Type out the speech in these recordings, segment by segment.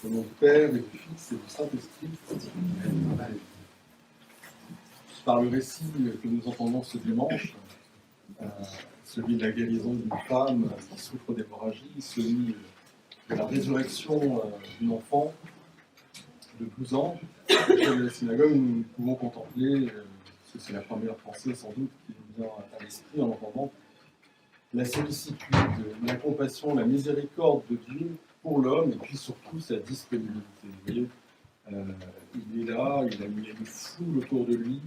Au nom du Père et du Fils et du Saint-Esprit. Amen. Par le récit que nous entendons ce dimanche, celui de la guérison d'une femme qui souffre d'hémorragie, celui de la résurrection d'un enfant de 12 ans, au chef de la synagogue, nous pouvons contempler, c'est la première pensée sans doute qui nous vient à l'esprit en entendant la sollicitude, la compassion, la miséricorde de Dieu pour l'homme et puis surtout sa disponibilité. Vous voyez, il est là, il a mis une foule autour de lui,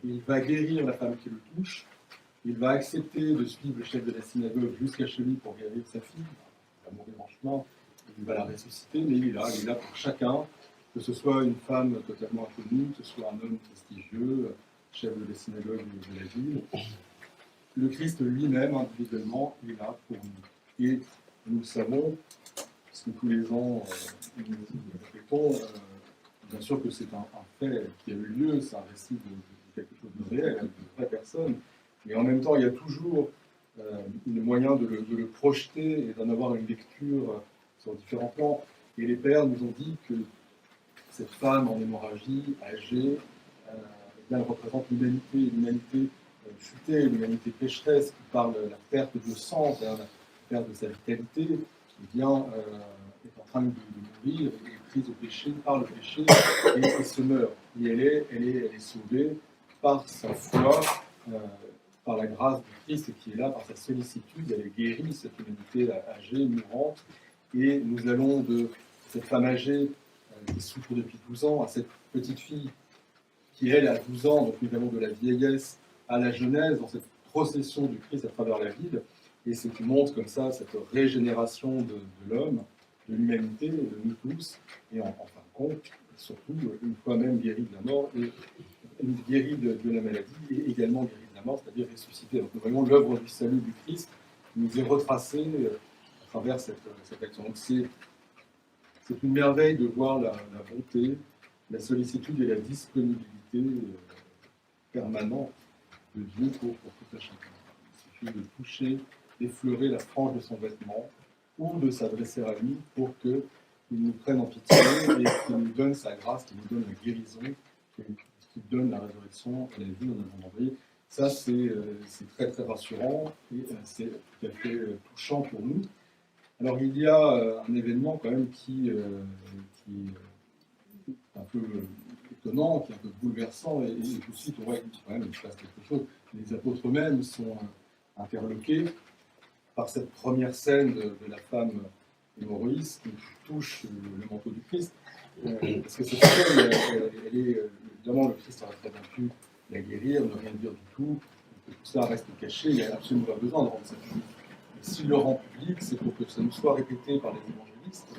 il va guérir la femme qui le touche, il va accepter de suivre le chef de la synagogue jusqu'à chez lui pour guérir sa fille, elle va mourir en chemin, il va la ressusciter, mais il est là pour chacun, que ce soit une femme totalement inconnue, que ce soit un homme prestigieux, chef de la synagogue de la ville. Le Christ lui-même, individuellement, est là pour nous. Et nous le savons, parce que tous les ans, nous le répétons, bien sûr que c'est un fait qui a eu lieu, c'est un récit de quelque chose de réel, de vraies personnes, mais en même temps, il y a toujours le moyen de le projeter et d'en avoir une lecture sur différents plans. Et les pères nous ont dit que cette femme en hémorragie, âgée, elle représente l'humanité futée, l'humanité pécheresse, qui parle de la perte de sang, la perte de sa vitalité, est en train de mourir, est prise au péché, par le péché, et se meurt. Et elle est sauvée par sa foi, par la grâce du Christ, qui est là, par sa sollicitude, elle est guérie, cette humanité âgée, mourante, et nous allons de cette femme âgée qui souffre depuis 12 ans à cette petite fille qui, elle, a 12 ans, donc nous allons de la vieillesse à la jeunesse, dans cette procession du Christ à travers la ville, et ce qui montre comme ça cette régénération de l'homme, de l'humanité, de nous tous, et en fin de compte, surtout, une fois même guéri de la mort, et guéri de la maladie, et également guéri de la mort, c'est-à-dire ressuscité. Donc nous voyons l'œuvre du salut du Christ qui nous est retracée à travers cette action. Donc c'est une merveille de voir la bonté, la sollicitude et la disponibilité permanente de Dieu pour tout à chacun. Il suffit de toucher, d'effleurer la frange de son vêtement ou de s'adresser à lui pour qu'il nous prenne en pitié et qu'il nous donne sa grâce, qu'il nous donne la guérison, qu'il donne la résurrection et la vie dans le monde envoyé. Ça, c'est très très rassurant et c'est tout à fait touchant pour nous. Alors il y a un événement quand même qui est un peu étonnant, qui est un peu bouleversant, et tout de suite on voit qu'il quand même se passe quelque chose. Les apôtres eux-mêmes sont interloqués par cette première scène de la femme hémorroïste qui touche le manteau du Christ. Parce que cette scène, évidemment, le Christ aurait très bien pu la guérir, ne rien dire du tout, que tout ça reste caché, il n'y a absolument pas besoin de rendre ça public. Et s'il le rend public, c'est pour que ça nous soit répété par les évangélistes,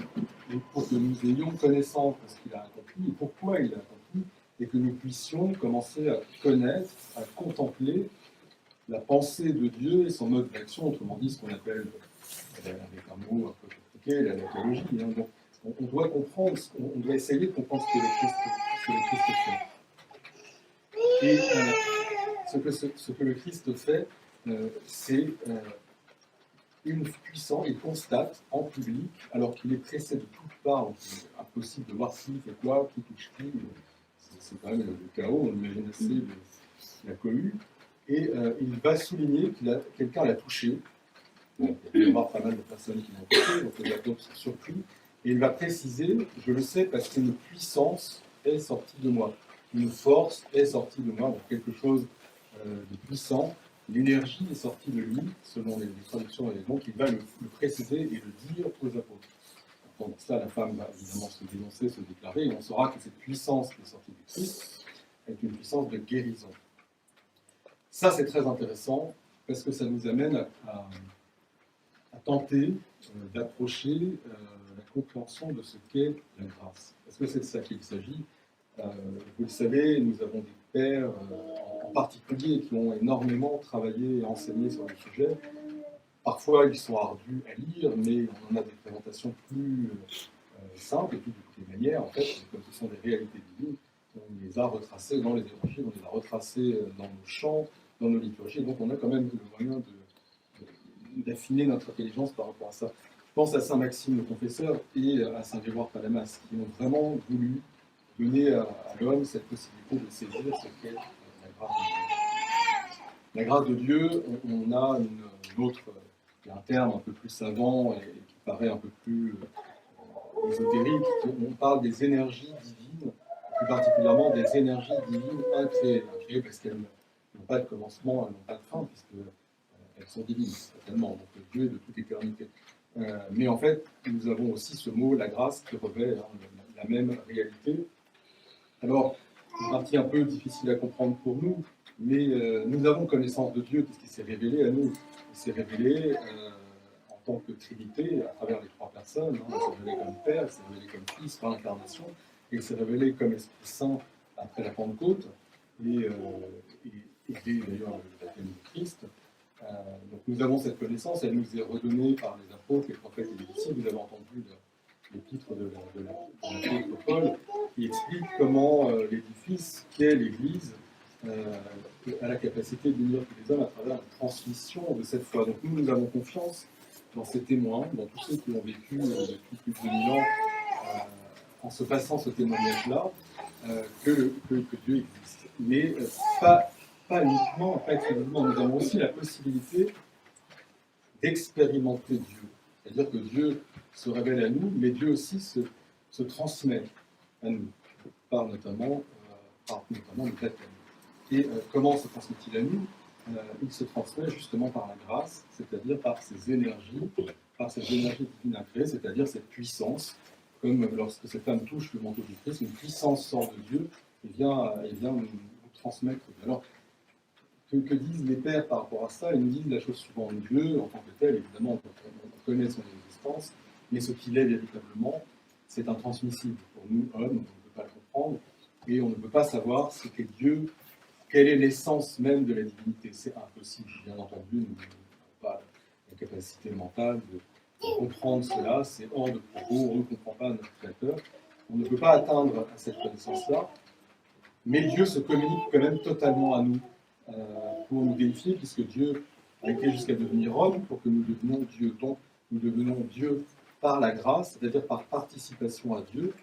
et pour que nous ayons connaissance de ce qu'il a accompli, et pourquoi il l'a accompli, et que nous puissions commencer à connaître, à contempler la pensée de Dieu et son mode d'action, autrement dit ce qu'on appelle, avec un mot un peu compliqué, la théologie. Donc, on doit comprendre, on doit essayer de comprendre ce que le Christ fait. Et ce que le Christ fait, c'est une puissance, il constate en public, alors qu'il est pressé de toutes parts, donc il est impossible de voir qui fait quoi, qui touche qui, c'est quand même le chaos, on imagine assez la cohue, et il va souligner que quelqu'un l'a touché. Bon, il va y avoir pas mal de personnes qui l'ont touché, donc les apôtres sont surpris, et il va préciser, je le sais parce qu'une puissance est sortie de moi, une force est sortie de moi, donc quelque chose de puissant, l'énergie est sortie de lui, selon les traductions, et donc il va le préciser et le dire aux apôtres. Donc ça, la femme va évidemment se dénoncer, se déclarer, et on saura que cette puissance qui est sortie du Christ est une puissance de guérison. Ça, c'est très intéressant, parce que ça nous amène à tenter d'approcher la compréhension de ce qu'est la grâce. Parce que c'est de ça qu'il s'agit. Vous le savez, nous avons des pères en particulier qui ont énormément travaillé et enseigné sur le sujet. Parfois, ils sont ardus à lire, mais on en a des présentations plus simples, et puis de toutes les manières, en fait, comme ce sont des réalités divines, on les a retracées dans les évangiles, on les a retracées dans nos chants, dans nos liturgies, donc on a quand même le moyen d'affiner notre intelligence par rapport à ça. pense à saint Maxime le Confesseur et à saint Grégoire Palamas, qui ont vraiment voulu donner à l'homme cette possibilité de saisir ce qu'est la grâce de Dieu. La grâce de Dieu, on a une autre, il y a un terme un peu plus savant et qui paraît un peu plus ésotérique, on parle des énergies divines, plus particulièrement des énergies divines incréées. Incréées parce qu'elles n'ont pas de commencement, elles n'ont pas de fin, puisqu'elles sont divines, certainement, donc Dieu est de toute éternité. Mais en fait, nous avons aussi ce mot, la grâce, qui revêt la même réalité. Alors, une partie un peu difficile à comprendre pour nous, mais nous avons connaissance de Dieu puisqu'il s'est révélé à nous. Il s'est révélé en tant que Trinité, à travers les trois personnes. Il s'est révélé comme Père, il s'est révélé comme Fils par l'incarnation, et il s'est révélé comme Esprit Saint après la Pentecôte, et d'ailleurs le baptême du Christ. Donc nous avons cette connaissance, elle nous est redonnée par les apôtres, les prophètes et les disciples. Vous avez entendu l'épître de l'apôtre Paul, qui explique comment l'édifice qu'est l'Église a la capacité d'unir tous les hommes à travers la transmission de cette foi. Donc nous avons confiance dans ces témoins, dans tous ceux qui ont vécu depuis plus de 2000 ans en se passant ce témoignage-là, que Dieu existe. Mais pas uniquement, pas exclusivement, nous avons aussi la possibilité d'expérimenter Dieu. C'est-à-dire que Dieu se révèle à nous, mais Dieu aussi se transmet à nous, par notamment le baptême. Et comment se transmet-il à nous? Il se transmet justement par la grâce, c'est-à-dire par ces énergies divines incréées, c'est-à-dire cette puissance, comme lorsque cette femme touche le manteau du Christ, une puissance sort de Dieu et vient nous transmettre. Alors, que disent les pères par rapport à ça? Ils nous disent la chose suivante. Dieu, en tant que tel, évidemment, on connaît son existence, mais ce qu'il est véritablement, c'est intransmissible. Pour nous, hommes, on ne peut pas le comprendre, et on ne peut pas savoir ce qu'est Dieu, quelle est l'essence même de la divinité. C'est impossible, bien entendu, nous n'avons pas la capacité mentale de comprendre cela, c'est hors de propos, on ne comprend pas notre Créateur. On ne peut pas atteindre à cette connaissance-là, mais Dieu se communique quand même totalement à nous pour nous déifier, puisque Dieu a été jusqu'à devenir homme pour que nous devenions Dieu. Donc, nous devenons Dieu par la grâce, c'est-à-dire par participation à Dieu,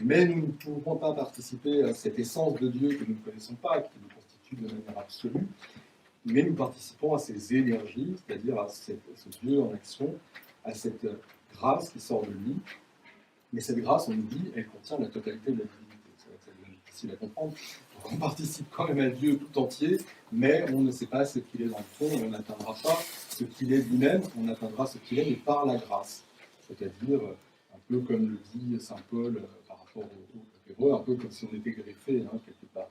mais nous ne pouvons pas participer à cette essence de Dieu que nous ne connaissons pas, qui nous constitue de manière absolue, mais nous participons à ces énergies, c'est-à-dire à ce Dieu en action, à cette grâce qui sort de lui. Mais cette grâce, on nous dit, elle contient la totalité de la divinité. C'est vrai que ça devient difficile à comprendre. Donc on participe quand même à Dieu tout entier, mais on ne sait pas ce qu'il est dans le fond, et on n'atteindra pas ce qu'il est lui-même, on atteindra ce qu'il est, mais par la grâce. C'est-à-dire, un peu comme le dit saint Paul par rapport aux Hébreux, un peu comme si on était greffé, quelque part.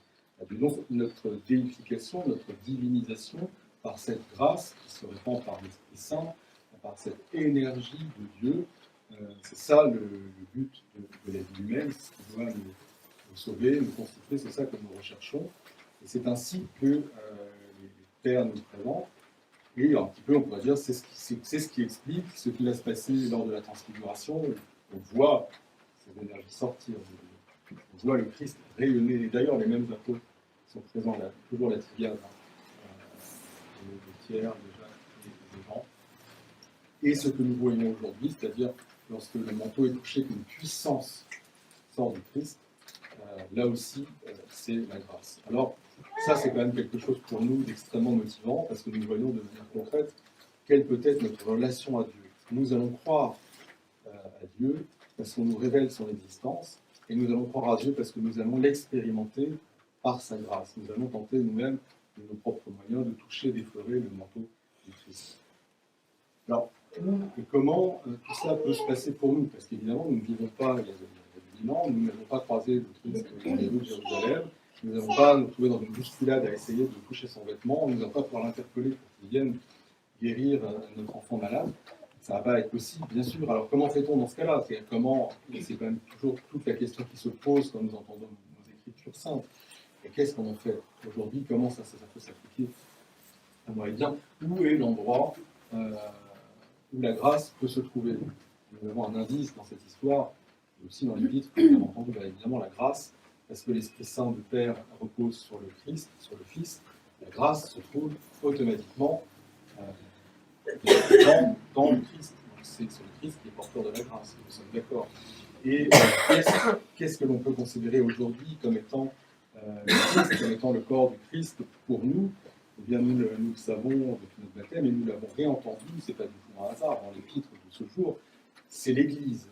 Donc notre déification, notre divinisation, par cette grâce qui se répand par l'Esprit Saint, par cette énergie de Dieu, c'est ça le but de la vie humaine, c'est ce qui doit nous sauver, nous constituer, c'est ça que nous recherchons. Et c'est ainsi que les pères nous présentent. Et un petit peu, on pourrait dire, c'est ce qui explique ce qui va se passer lors de la transfiguration. On voit ces énergies sortir. On voit le Christ rayonner. Et d'ailleurs, les mêmes apôtres sont présents là, toujours la triade, de Pierre, de Jacques et de Jean. Et ce que nous voyons aujourd'hui, c'est-à-dire lorsque le manteau est touché, qu'une puissance sort du Christ, là aussi, c'est la grâce. Alors, ça, c'est quand même quelque chose pour nous d'extrêmement motivant, parce que nous voyons de manière concrète quelle peut être notre relation à Dieu. Nous allons croire à Dieu parce qu'on nous révèle son existence, et nous allons croire à Dieu parce que nous allons l'expérimenter par sa grâce. Nous allons tenter nous-mêmes, de nos propres moyens, de toucher, d'effleurer le manteau du Christ. Alors, et comment tout ça peut se passer pour nous? Parce qu'évidemment, nous ne vivons pas il y a 2000 ans, nous n'avons pas croisé le Christ dans les rues de Jérusalem, nous n'avons pas nous trouvé dans une bousculade à essayer de toucher son vêtement, nous n'avons pas pouvoir l'interpeller pour qu'il vienne guérir notre enfant malade. Ça ne va pas être possible, bien sûr. Alors comment fait-on dans ce cas-là? C'est quand même toujours toute la question qui se pose quand nous entendons nos écritures saintes. Et qu'est-ce qu'on en fait aujourd'hui? Comment ça peut s'appliquer? On bien, où est l'endroit où la grâce peut se trouver? Nous avons un indice dans cette histoire, et aussi dans l'épître, que nous avons entendu, évidemment, la grâce, parce que l'Esprit Saint du Père repose sur le Christ, sur le Fils. La grâce se trouve automatiquement dans le Christ. c'est le Christ qui est porteur de la grâce, nous sommes d'accord. Et qu'est-ce que l'on peut considérer aujourd'hui comme étant le Christ, comme étant le corps du Christ pour nous? Eh bien, nous le savons depuis notre baptême et nous l'avons réentendu, ce n'est pas du tout un hasard dans l'épître de ce jour, c'est l'Église.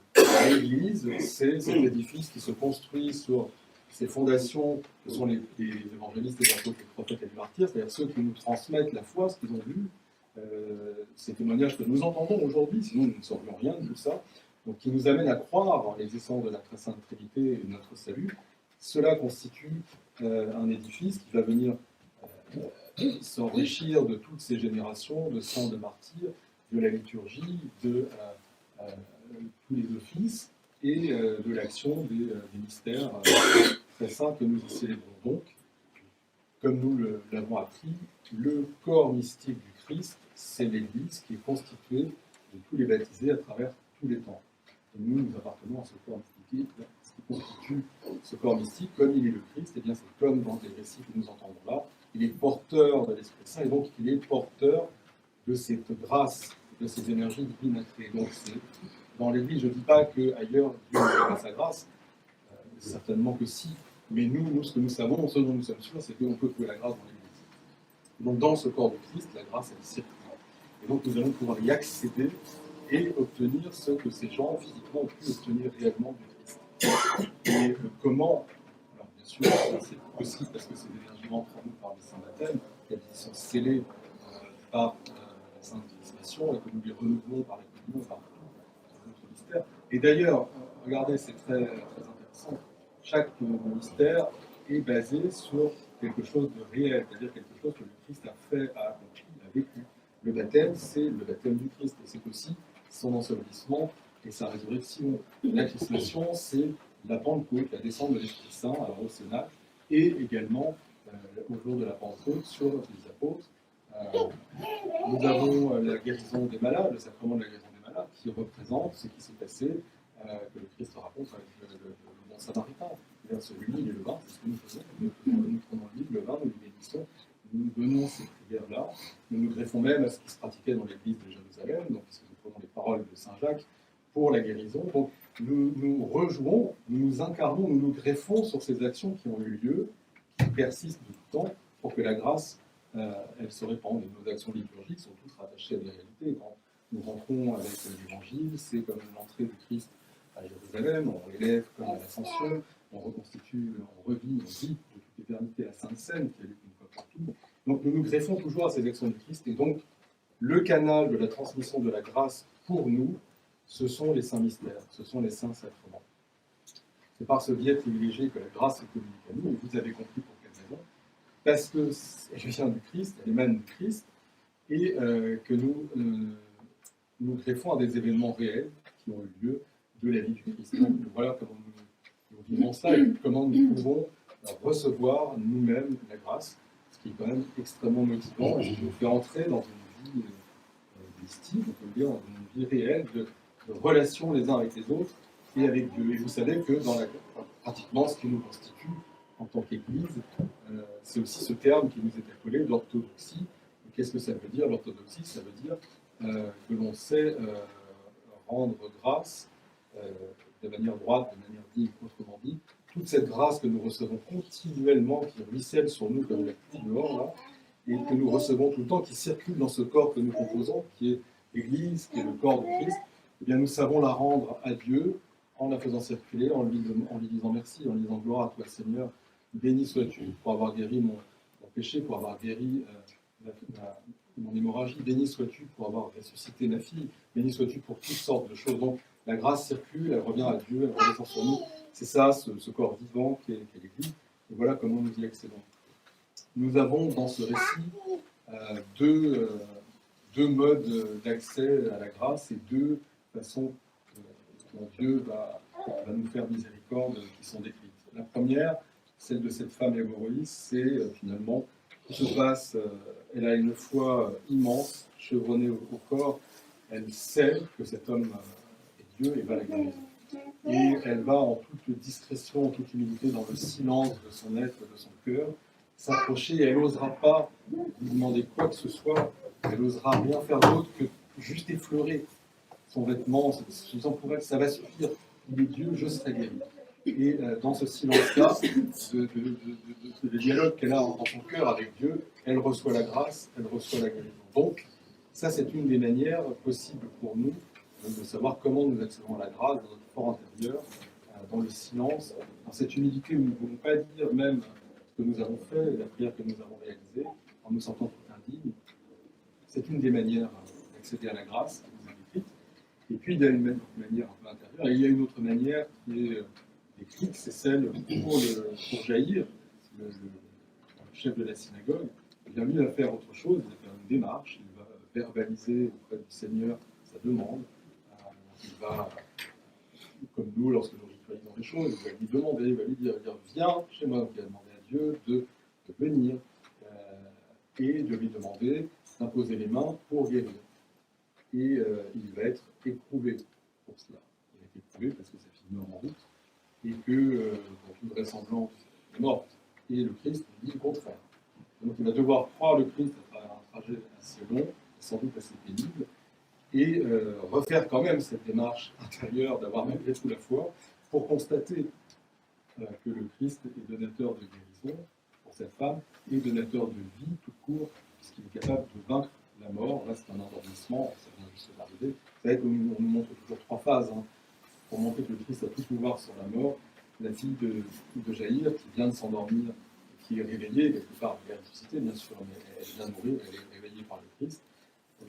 L'Église, c'est cet édifice qui se construit sur ces fondations que sont les évangélistes, les apôtres, les prophètes et les martyrs, c'est-à-dire ceux qui nous transmettent la foi, ce qu'ils ont vu, ces témoignages que nous entendons aujourd'hui, sinon nous ne saurions rien de tout ça, donc qui nous amènent à croire en l'existence de la très sainte Trinité et de notre salut. Cela constitue un édifice qui va venir s'enrichir de toutes ces générations de saints, de martyrs, de la liturgie, de tous les offices et de l'action des mystères très saints que nous y célébrons. Donc, comme nous l'avons appris, le corps mystique du Christ, c'est l'Église qui est constituée de tous les baptisés à travers tous les temps. Et nous appartenons à ce corps mystique. Ce qui constitue ce corps mystique, comme il est le Christ, et bien c'est comme dans les récits que nous entendons là, il est porteur de l'Esprit Saint, et donc il est porteur de cette grâce, de ces énergies divines à créer. Donc c'est dans l'Église, je ne dis pas qu'ailleurs Dieu ne pas sa grâce, certainement que si, mais nous, ce que nous savons, ce dont nous sommes sûrs, c'est qu'on peut trouver la grâce dans l'Église. Donc dans ce corps du Christ, la grâce, elle circule. Et donc nous allons pouvoir y accéder et obtenir ce que ces gens physiquement ont pu obtenir réellement du Christ. Et comment? Alors bien sûr, c'est possible parce que ces énergies entrent en nous par les saints baptêmes, qu'elles sont scellées par la sainte initiation et que nous les renouvelons par la communion, par d'autres mystères. Et d'ailleurs, regardez, c'est très, très intéressant, chaque mystère est basé sur quelque chose de réel, c'est-à-dire quelque chose que le Christ a fait, a accompli, a vécu. Le baptême, c'est le baptême du Christ, et c'est aussi son ensevelissement et sa résurrection. La chrismation, c'est la Pentecôte, la descente de l'Esprit Saint, alors au Sénat, et également au jour de la Pentecôte sur les apôtres. Nous avons la guérison des malades, le sacrement de la guérison des malades, qui représente ce qui s'est passé, que le Christ raconte avec le bon samaritain. C'est-à-dire celui-là, et le vin, c'est ce que nous faisons. Nous prenons le livre, le vin, nous le bénissons, nous donnons ces prières-là, nous nous greffons même à ce qui se pratiquait dans l'église de Jérusalem, donc puisque nous prenons les paroles de Saint Jacques pour la guérison. Donc nous rejouons, nous nous incarnons, nous nous greffons sur ces actions qui ont eu lieu, qui persistent de tout temps, pour que la grâce, elle se répande. Et nos actions liturgiques sont toutes rattachées à des réalités. Quand nous rentrons avec l'Évangile, c'est comme l'entrée du Christ à Jérusalem, on l'élève comme à l'Ascension, on reconstitue, on revit de toute éternité la Sainte Seine, qui a lieu une fois pour toutes. Donc nous nous greffons toujours à ces actions du Christ, et donc le canal de la transmission de la grâce pour nous, ce sont les saints mystères, ce sont les saints sacrements. C'est par ce biais privilégié que la grâce est communiquée à nous, et vous avez compris pour quelle raison. Parce qu'elle vient du Christ, elle émane du Christ, et que nous greffons à des événements réels qui ont eu lieu de la vie du Christ. Donc voilà comment nous vivons ça, et comment nous pouvons recevoir nous-mêmes la grâce, ce qui est quand même extrêmement motivant, et qui nous fait entrer dans une vie mystique, on peut dire, dans une vie réelle de relation les uns avec les autres et avec Dieu. Et vous savez que pratiquement ce qui nous constitue en tant qu'Église, c'est aussi ce terme qui nous est accolé, l'orthodoxie. Qu'est-ce que ça veut dire, l'orthodoxie? Ça veut dire que l'on sait rendre grâce de manière droite, de manière digne, autrement dit. Toute cette grâce que nous recevons continuellement, qui ruisselle sur nous comme la pluie dehors, là, et que nous recevons tout le temps, qui circule dans ce corps que nous composons, qui est l'Église, qui est le corps du Christ, eh bien nous savons la rendre à Dieu en la faisant circuler, en lui disant merci, en lui disant gloire à toi Seigneur, béni sois-tu pour avoir guéri mon péché, pour avoir guéri mon hémorragie, béni sois-tu pour avoir ressuscité ma fille, béni sois-tu pour toutes sortes de choses. Donc la grâce circule, elle revient à Dieu, elle redescend sur nous. C'est ça, ce corps vivant qu'est l'Église. Et voilà comment nous y accédons. Nous avons dans ce récit deux modes d'accès à la grâce et deux façons dont Dieu va nous faire miséricorde qui sont décrites. La première, celle de cette femme hémorroïde, c'est finalement, tout se passe, elle a une foi immense, chevronnée au corps, elle sait que cet homme est Dieu et va la guérir. Et elle va en toute discrétion, en toute humilité, dans le silence de son être, de son cœur, s'approcher, et elle n'osera pas lui demander quoi que ce soit, elle n'osera rien faire d'autre que juste effleurer son vêtement, c'est suffisant pour elle, ça va suffire. Il est Dieu, je serai guéri. Et dans ce silence-là, de dialogue qu'elle a dans son cœur avec Dieu, elle reçoit la grâce, elle reçoit la guérison. Donc, ça, c'est une des manières possibles pour nous de savoir comment nous accédons à la grâce dans notre fort intérieur, dans le silence, dans cette humilité où nous ne pouvons pas dire même ce que nous avons fait, la prière que nous avons réalisée, en nous sentant tout indignes. C'est une des manières d'accéder à la grâce qui nous est décrite. Et puis, il y a une manière un peu intérieure, et il y a une autre manière qui est décrite, c'est celle pour Jaïr, le chef de la synagogue. Bien, lui, il va faire autre chose, il va faire une démarche, il va verbaliser auprès du Seigneur sa demande. Il va, comme nous, lorsque nous ritualisons les choses, il va lui demander, il va lui dire viens chez moi. Donc, il va demander à Dieu de venir et de lui demander d'imposer les mains pour guérir. Et il va être éprouvé pour cela. Il va être éprouvé parce que sa fille meurt en route et que, dans toute vraisemblance, elle est morte. Et le Christ dit le contraire. Donc il va devoir croire le Christ à travers un trajet assez long, sans doute assez pénible, et refaire quand même cette démarche intérieure d'avoir malgré tout la foi pour constater que le Christ est donateur de guérison pour cette femme et donateur de vie tout court, puisqu'il est capable de vaincre la mort. Là, c'est un endormissement, ça vient juste d'arriver. Vous savez qu'on nous montre toujours trois phases pour montrer que le Christ a tout pouvoir sur la mort. La fille de Jaïr qui vient de s'endormir, qui est réveillée, quelque part, elle est ressuscitée, bien sûr, mais elle vient de mourir, elle est réveillée par le Christ.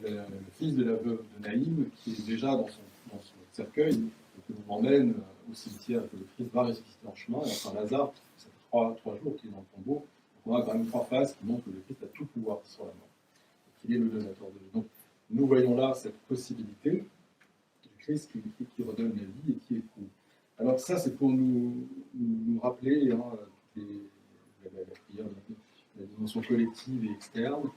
Le fils de la veuve de Naïm, qui est déjà dans son cercueil, et que l'on emmène au cimetière, que le Christ va ressusciter en chemin, et enfin Lazare, ça fait trois jours qu'il est dans le tombeau. Donc on a quand même trois phases qui montrent que le Christ a tout pouvoir sur la mort, et qu'il est le donateur de vie. Donc nous voyons là cette possibilité du Christ qui redonne la vie et qui éprouve. Alors ça, c'est pour nous rappeler la prière, la dimension collective et externe,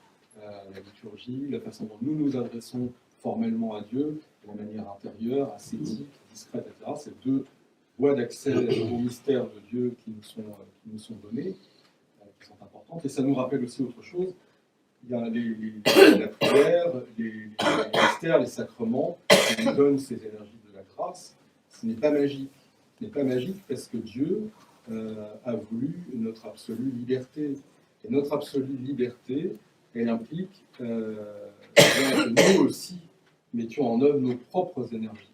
la liturgie, la façon dont nous nous adressons formellement à Dieu, de la manière intérieure, ascétique, discrète, etc. C'est deux voies d'accès au mystère de Dieu qui nous sont données, qui sont importantes. Et ça nous rappelle aussi autre chose. Il y a la prière, les mystères, les sacrements qui nous donnent ces énergies de la grâce. Ce n'est pas magique. Ce n'est pas magique parce que Dieu a voulu notre absolue liberté. Et notre absolue liberté, elle implique que nous aussi mettions en œuvre nos propres énergies.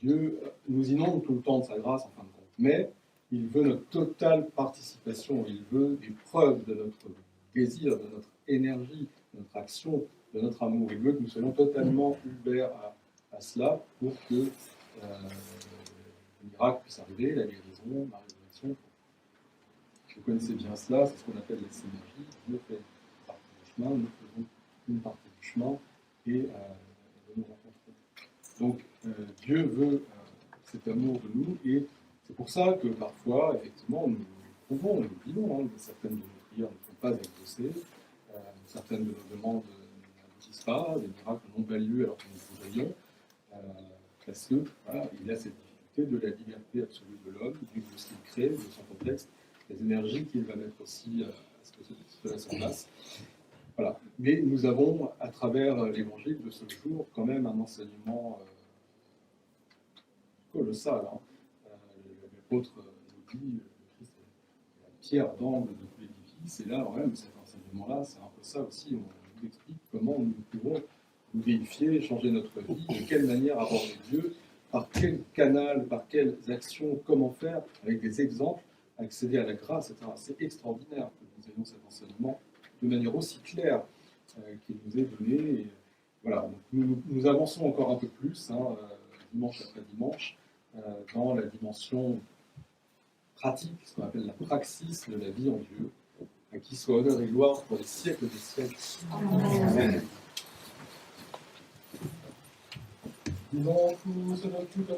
Dieu nous inonde tout le temps de sa grâce, en fin de compte, mais il veut notre totale participation, il veut des preuves de notre désir, de notre énergie, de notre action, de notre amour. Il veut que nous soyons totalement ouverts à cela pour que le miracle puisse arriver, la guérison, la résurrection. Vous connaissez bien cela, c'est ce qu'on appelle la synergie. Dieu fait partie du chemin, nous faisons une partie du chemin et nous rencontrons. Donc Dieu veut cet amour de nous et c'est pour ça que parfois, effectivement, nous trouvons, nous vivons, certaines de nos prières ne sont pas exaucées, certaines de nos demandes n'aboutissent pas, des miracles n'ont pas lieu alors que nous voudrions, parce que voilà, il y a cette difficulté de la liberté absolue de l'homme, de ce qu'il crée, de son contexte, les énergies qu'il va mettre aussi à ce que cela se passe. Voilà. Mais nous avons, à travers l'évangile de ce jour, quand même un enseignement colossal. L'apôtre nous dit le Christ est la pierre d'angle de tout l'édifice, et là, quand même, cet enseignement-là, c'est un peu ça aussi. On nous explique comment nous pouvons nous déifier, changer notre vie, de quelle manière aborder Dieu, par quel canal, par quelles actions, comment faire, avec des exemples, accéder à la grâce, etc. C'est extraordinaire que nous ayons cet enseignement de manière aussi claire qu'il nous est donné. Et, voilà, donc nous avançons encore un peu plus, dimanche après dimanche, dans la dimension pratique, ce qu'on appelle la praxis de la vie en Dieu, à qui soit honneur et gloire pour les siècles des siècles. Amen. Disons tous notre toute